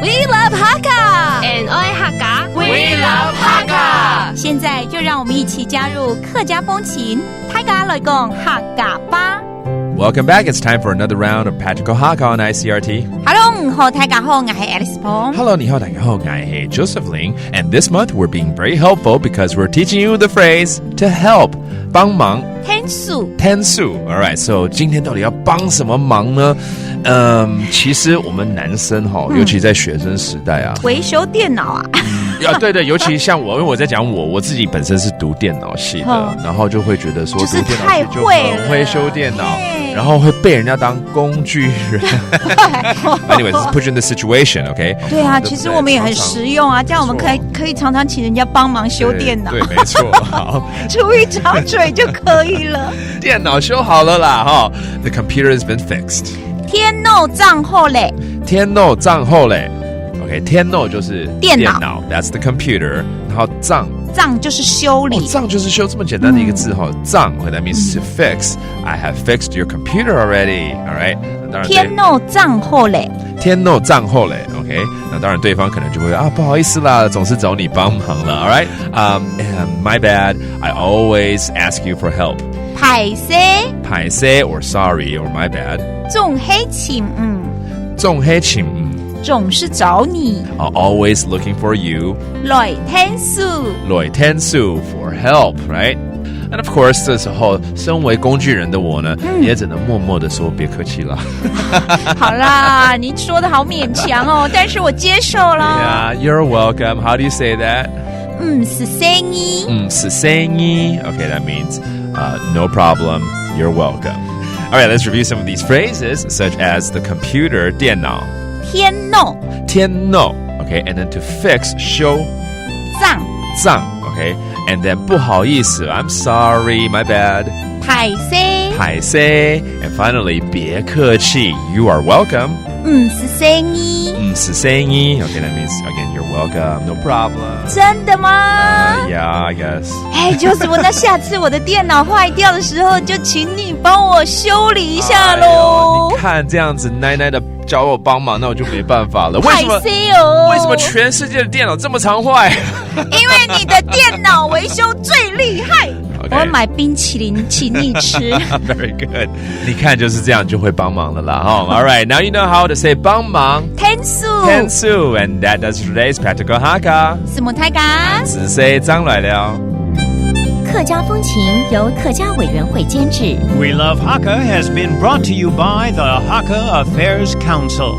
We love Hakka and I Hakka. We love Hakka。现在就让我们一起加入客家风情，大家来讲客家吧。Welcome back. It's time for another round of Patrick Hakka on ICRT. Hello， 好，大家好，我是 Alice Pong。 Hello, 你好，大家好，我是 Joseph Ling. And this month we're being very helpful because we're teaching you the phrase to help. 帮忙。天数。天数。All right. So 今天到底要帮什么忙呢？其实我们男生尤其在学生时代啊，维修电脑啊。对，尤其像我，因为我在讲我自己本身是读电脑系的，然后就会觉得说读电脑系就很会修电脑，然后会被人家当工具人。Anyways, let's put you in the situation, OK? 对啊，其实我们也很实用啊，这样我们可以常常请人家帮忙修电脑。对，没错。好，出一张嘴就可以了。电脑修好了啦，哈。The computer has been fixed. 天脑账号嘞。天脑账号嘞。OK， 天脑就是电脑 ，That's the computer。然后账就是修理，账就是修，这么简单的一个字哈，账 ，that means to fix. I have fixed your computer already. All right， 当然天脑账号嘞，天脑账号嘞 ，OK， 那当然对方可能就会不好意思啦，总是找你帮忙了 ，All right， my bad. I always ask you for help. 歹勢 or sorry or my bad. 總係請總是找你 always looking for you. 來天數 for help, right? And of course, 这时候身为工具人的我呢，也只能默默的说别客气了。好啦，你说的好勉强哦，但是我接受了。Yeah, you're welcome. How do you say that? 是生意。是生意 Okay, that means no problem. You're welcome. All right, let's review some of these phrases, such as the computer, 电脑。天脑 Okay, and then to fix, 修。账 Okay, and then 不好意思 I'm sorry, my bad. 歹勢 and finally 別客氣 You are welcome. 是生意 Okay, that means again you're welcome, no problem. 真的吗Yeah, I guess. 就是那下次我的电脑坏掉的时候，就请你帮我修理一下咯。你看这样子奶奶的叫我帮忙，那我就没办法了。为什么全世界的电脑这么常坏？因为你的电脑维修最厉害。Okay. 我买冰淇淋请你吃。Very good. 你看就是这样就会帮忙了啦。All right, now you know how to say 帮忙。天數 and that does today's Patrick Hakka. 什么太嘎？只 say 张来了。客家风情由客家委员会监制。 We Love Hakka has been brought to you by the Hakka Affairs Council.